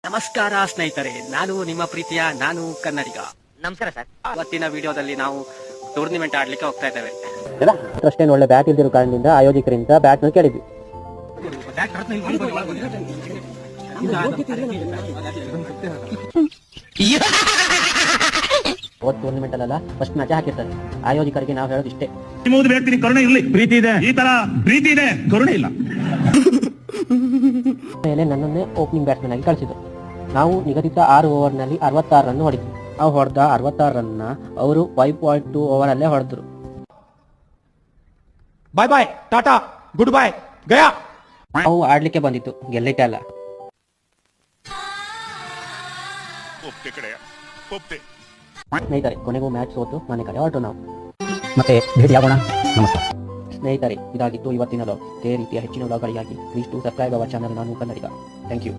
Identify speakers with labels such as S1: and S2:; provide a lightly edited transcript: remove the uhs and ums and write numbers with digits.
S1: ನಮಸ್ಕಾರ ಸ್ನೇಹಿತರೆ, ನಾನು ಕನ್ನಡಿಗ.
S2: ನಮಸ್ಕಾರ ಸರ್.
S1: ಇವತ್ತಿನ ವಿಡಿಯೋದಲ್ಲಿ ನಾವು ಟೂರ್ನಿಮೆಂಟ್ ಆಡ್ಲಿಕ್ಕೆ ಹೋಗ್ತಾ ಇದ್ದೇವೆ.
S3: ಅಷ್ಟೇನು ಒಳ್ಳೆ ಬ್ಯಾಟ್ ಇಲ್ದಿರೋ ಕಾರಣದಿಂದ ಆಯೋಜಕರಿಂದ ಬ್ಯಾಟ್ ನ ಕೇಳಿದ್ವಿ. ಟೂರ್ನಿಮೆಂಟ್ ಅಲ್ಲ, ಫಸ್ಟ್ ಮ್ಯಾಚ್ ಹಾಕಿರ್ತಾರೆ. ಆಯೋಜಕರಿಗೆ ನಾವು ಹೇಳೋದು ಇಷ್ಟೇ,
S4: ವ್ಯಕ್ತಿ ಕರುಣೆ ಇರಲಿ, ಪ್ರೀತಿ ಇದೆ, ಈ ತರ ಪ್ರೀತಿ ಇದೆ, ಕರುಣೆ ಇಲ್ಲ.
S3: ಮೇಲೆ ನನ್ನನ್ನೇ ಓಪನಿಂಗ್ ಬ್ಯಾಟ್ಸ್ಮನ್ ಆಗಿ ಕಳಿಸಿದ್ರು. ನಾವು ನಿಗದಿತ 6 ಓವರ್ನಲ್ಲಿ 66 ರನ್ ಹೊಡಿದ್ವಿ. ನಾವು ಹೊಡೆದ 66 ರನ್ನ ಅವರು 5.2 ಓವರ್ ಅಲ್ಲೇ ಹೊಡೆದ್ರು.
S4: ಬಾಯ್ ಬಾಯ್, ಟಾಟಾ, ಗುಡ್ ಬಾಯ್, ಗಯಾ.
S3: ನಾವು ಆಡ್ಲಿಕ್ಕೆ ಬಂದಿತ್ತು, ಗೆಲ್ಲಿಕ್ಕೆ ಅಲ್ಲ. ಸ್ನೇಹಿತರೆ, ಕೊನೆಗೂ ಮ್ಯಾಚ್ ಸೋತು ಮನೆ ಕಡೆ ಹೊರಟು ನಾವು
S4: ಮತ್ತೆ ಭೇಟಿಯಾಗೋಣ. ನಮಸ್ಕಾರ
S3: ಸ್ನೇಹಿತರೆ, ಇದಾಗಿತ್ತು ಇವತ್ತಿನ ವ್ಲಾಗ್. ಇದೇ ರೀತಿಯ ಹೆಚ್ಚಿನ ವ್ಲಾಗ್ಗಳಿಗಾಗಿ please to subscribe our channel ನಾನು ಕನ್ನಡಿಗ. Thank you.